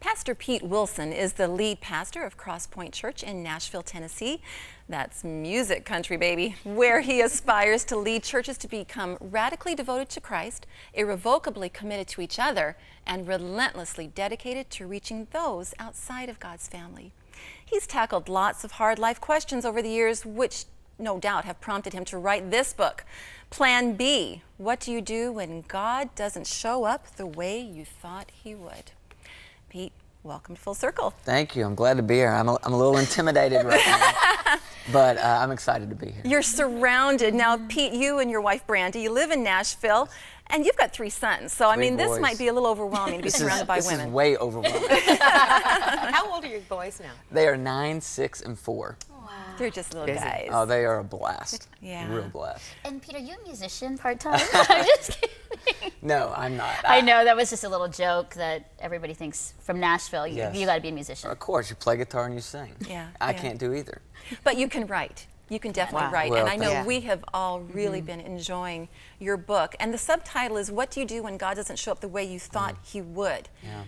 Pastor Pete Wilson is the lead pastor of Cross Point Church in Nashville, Tennessee. That's music country, baby, where he aspires to lead churches to become radically devoted to Christ, irrevocably committed to each other, and relentlessly dedicated to reaching those outside of God's family. He's tackled lots of hard life questions over the years, which no doubt have prompted him to write this book, Plan B, What Do You Do When God Doesn't Show Up the Way You Thought He Would? Pete, welcome to Full Circle. Thank you. I'm glad to be here. I'm a little intimidated right now, but I'm excited to be here. You're surrounded. Now, Pete, you and your wife, Brandy, you live in Nashville, and you've got 3 sons. So, I mean, this might be a little overwhelming to be surrounded by women. This is way overwhelming. How old are your boys now? They are 9, 6, and 4. They're just little guys. Oh, they are a blast. Yeah. Real blast. And Pete, are you a musician part-time? I'm just kidding. No, I'm not. I know, that was just a little joke that everybody thinks from Nashville, you got to be a musician. Of course, you play guitar and you sing. Yeah. I can't do either. But you can write. You can definitely write. Well, and I know you. we have all really been enjoying your book. And the subtitle is, What Do You Do When God Doesn't Show Up the Way You Thought He Would? Yeah.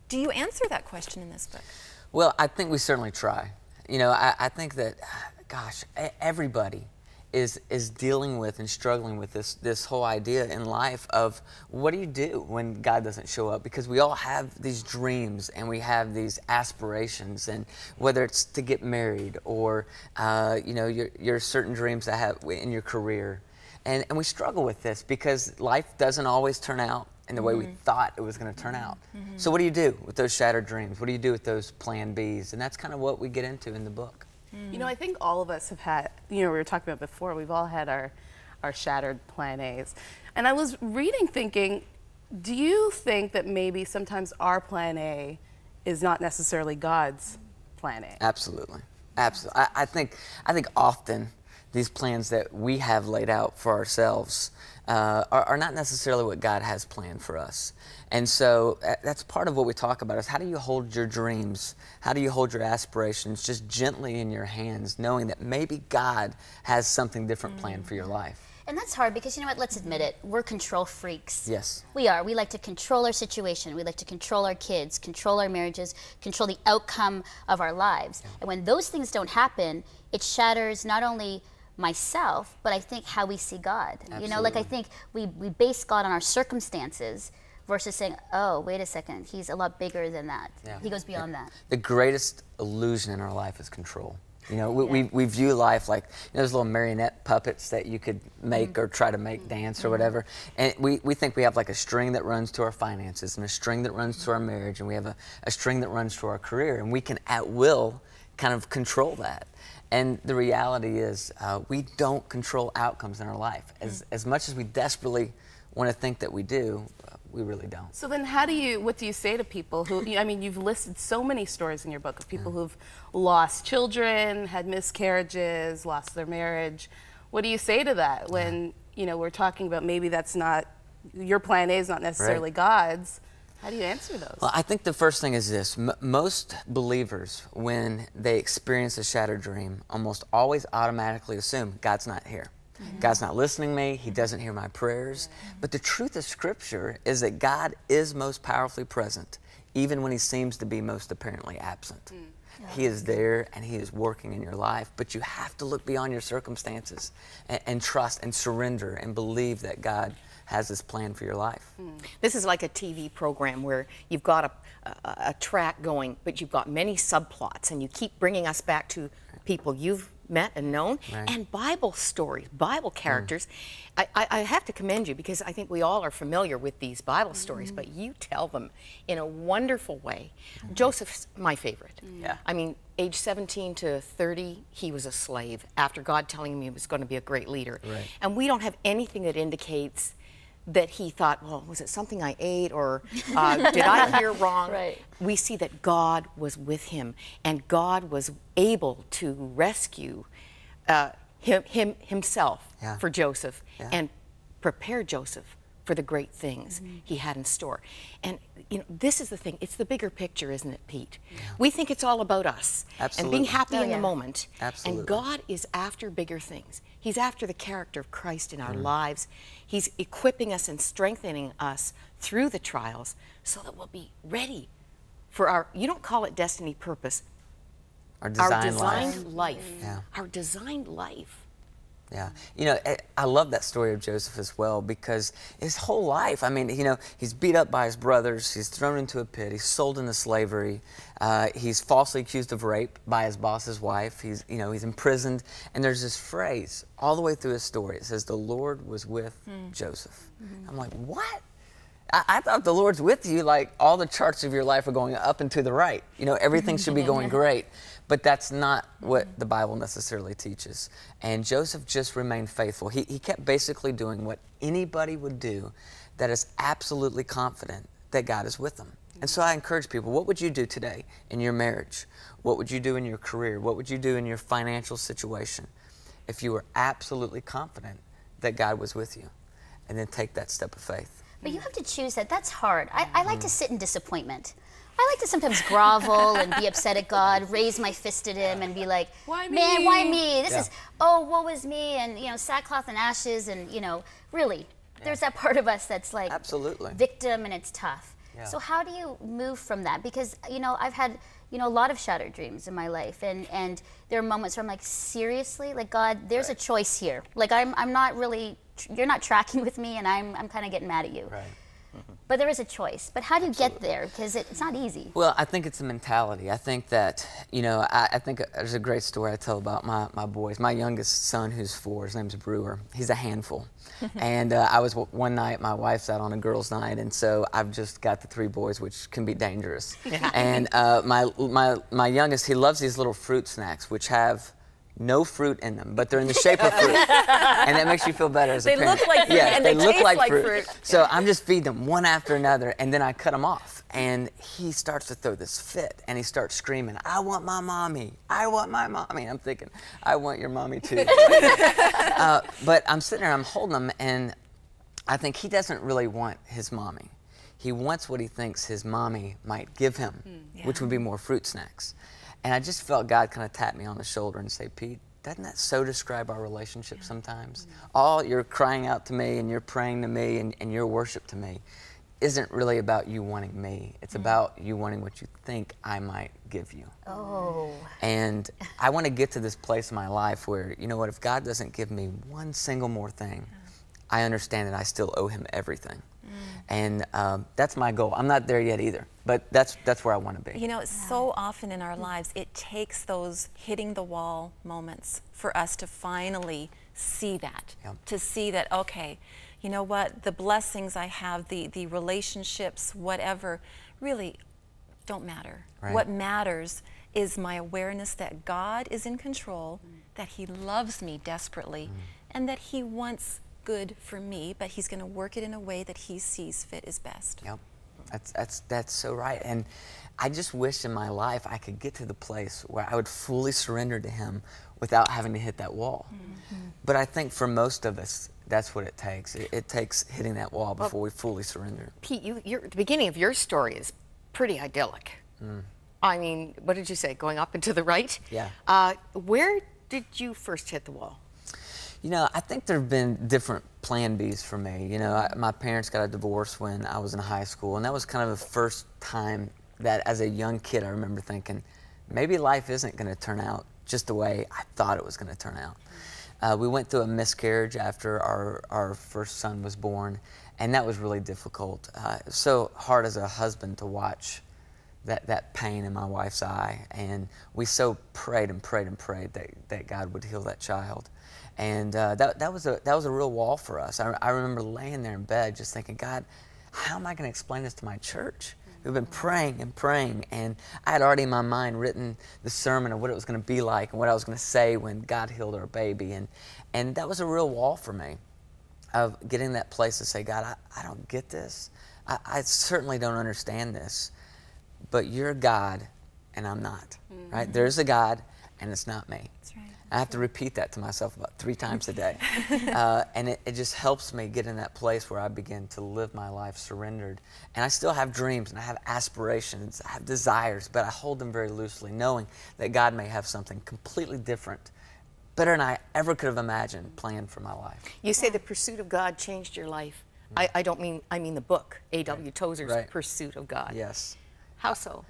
Do you answer that question in this book? Well, I think we certainly try. You know, I think that, gosh, everybody is dealing with and struggling with this whole idea in life of what do you do when God doesn't show up? Because we all have these dreams and we have these aspirations, and whether it's to get married or you know, your certain dreams that have in your career, and we struggle with this because life doesn't always turn out in the way we thought it was going to turn out. So what do you do with those shattered dreams? What do you do with those plan Bs? And that's kind of what we get into in the book. You know, I think all of us have had, you know, we were talking about before, we've all had our shattered plan As. And I was reading thinking, do you think that maybe sometimes our plan A is not necessarily God's plan A? Absolutely. Absolutely. I think often these plans that we have laid out for ourselves are not necessarily what God has planned for us. And so that's part of what we talk about is how do you hold your dreams, how do you hold your aspirations just gently in your hands, knowing that maybe God has something different planned for your life. And that's hard because, you know what, let's admit it, we're control freaks. Yes. We are. We like to control our situation. We like to control our kids, control our marriages, control the outcome of our lives. Yeah. And when those things don't happen, it shatters not only myself, but I think how we see God. Absolutely. You know, like I think we base God on our circumstances versus saying, oh, wait a second, he's a lot bigger than that. Yeah. He goes beyond that. The greatest illusion in our life is control. You know, we view life like, you know, those little marionette puppets that you could make or try to make dance or whatever. And we think we have like a string that runs to our finances and a string that runs to our marriage, and we have a string that runs to our career, and we can at will kind of control that. And the reality is we don't control outcomes in our life. As much as we desperately want to think that we do, we really don't. So then what do you say to people who, I mean, you've listed so many stories in your book of people who've lost children, had miscarriages, lost their marriage. What do you say to that when, you know, we're talking about maybe that's not, your plan A is not necessarily God's? How do you answer those? Well, I think the first thing is this. Most believers, when they experience a shattered dream, almost always automatically assume God's not here. God's not listening to me. He doesn't hear my prayers. But the truth of Scripture is that God is most powerfully present, even when he seems to be most apparently absent. He is there and he is working in your life, but you have to look beyond your circumstances and trust and surrender and believe that God has this plan for your life. This is like a TV program where you've got a track going, but you've got many subplots, and you keep bringing us back to people you've met and known, and Bible stories, Bible characters. I have to commend you because I think we all are familiar with these Bible stories, but you tell them in a wonderful way. Joseph's my favorite. I mean, age 17 to 30, he was a slave after God telling him he was going to be a great leader. And we don't have anything that indicates that he thought, well, was it something I ate, or did I hear wrong? We see that God was with him, and God was able to rescue himself for Joseph and prepare Joseph for the great things he had in store. And you know, this is the thing, it's the bigger picture, isn't it, Pete? We think it's all about us and being happy in the moment. And God is after bigger things. He's after the character of Christ in our lives. He's equipping us and strengthening us through the trials so that we'll be ready for our, you don't call it destiny, purpose, Our our designed designed life. Yeah. Our designed life. Yeah. You know, I love that story of Joseph as well, because his whole life, I mean, you know, he's beat up by his brothers, he's thrown into a pit, he's sold into slavery, he's falsely accused of rape by his boss's wife, he's imprisoned, and there's this phrase all the way through his story. It says, the Lord was with Joseph. I'm like, what? I thought the Lord's with you, like all the charts of your life are going up and to the right. You know, everything should be going great. But that's not what the Bible necessarily teaches. And Joseph just remained faithful. He kept basically doing what anybody would do that is absolutely confident that God is with them. And so I encourage people, what would you do today in your marriage? What would you do in your career? What would you do in your financial situation if you were absolutely confident that God was with you? And then take that step of faith. But you have to choose that. That's hard. I like to sit in disappointment. I like to sometimes grovel and be upset at God, raise my fist at him and be like, why me? Man, why me? This is, oh, woe is me, and, you know, sackcloth and ashes, and, you know, really, there's that part of us that's like Absolutely. victim, and it's tough. Yeah. So how do you move from that? Because, you know, I've had, you know, a lot of shattered dreams in my life, and there are moments where I'm like, seriously? Like, God, there's a choice here. Like, I'm not really, you're not tracking with me, and I'm kind of getting mad at you. Right. But there is a choice. But how do you get there? Because it's not easy. Well, I think it's a mentality. I think that, you know, I think there's a great story I tell about my boys. My youngest son, who's 4, his name's Brewer. He's a handful. And one night, my wife's out on a girls' night, and so I've just got the 3 boys, which can be dangerous. And my youngest, he loves these little fruit snacks, which have no fruit in them, but they're in the shape of fruit. And that makes you feel better as a They parent. look like fruit, yeah, and they look taste like like fruit. fruit. So I'm just feeding them one after another, and then I cut them off. And he starts to throw this fit, and he starts screaming, I want my mommy. I want my mommy. I'm thinking, I want your mommy too. But I'm sitting there, I'm holding him, and I think he doesn't really want his mommy. He wants what he thinks his mommy might give him, which would be more fruit snacks. And I just felt God kind of tap me on the shoulder and say, Pete, doesn't that so describe our relationship sometimes? All you're crying out to me and you're praying to me and your worship to me isn't really about you wanting me. It's about you wanting what you think I might give you. Oh. And I want to get to this place in my life where, you know what, if God doesn't give me one single more thing, I understand that I still owe him everything. And that's my goal. I'm not there yet either, but that's where I want to be. You know, so often in our lives, it takes those hitting the wall moments for us to finally see that, to see that, okay, you know what, the blessings I have, the relationships, whatever, really don't matter. Right. What matters is my awareness that God is in control, that he loves me desperately, and that he wants good for me, but he's going to work it in a way that he sees fit is best. Yep, that's so right. And I just wish in my life I could get to the place where I would fully surrender to him without having to hit that wall. But I think for most of us, that's what it takes. It takes hitting that wall before we fully surrender. Pete, the beginning of your story is pretty idyllic. I mean, what did you say, going up and to the right? Yeah. Where did you first hit the wall? You know, I think there have been different plan Bs for me. You know, my parents got a divorce when I was in high school, and that was kind of the first time that as a young kid I remember thinking, maybe life isn't going to turn out just the way I thought it was going to turn out. We went through a miscarriage after our first son was born, and that was really difficult. It was so hard as a husband to watch that pain in my wife's eye, and we so prayed and prayed and prayed that God would heal that child. And that was a real wall for us. I remember laying there in bed just thinking, God, how am I going to explain this to my church? We've been praying and praying, and I had already in my mind written the sermon of what it was going to be like and what I was going to say when God healed our baby. And that was a real wall for me, of getting that place to say, God, I don't get this. I certainly don't understand this, but you're God and I'm not, right? There's a God and it's not me. That's right. I have to repeat that to myself about 3 times a day. And it just helps me get in that place where I begin to live my life surrendered. And I still have dreams and I have aspirations, I have desires, but I hold them very loosely, knowing that God may have something completely different, better than I ever could have imagined, planned for my life. You say the pursuit of God changed your life. I mean the book, A.W. Tozer's Right. Pursuit of God. Yes. How so?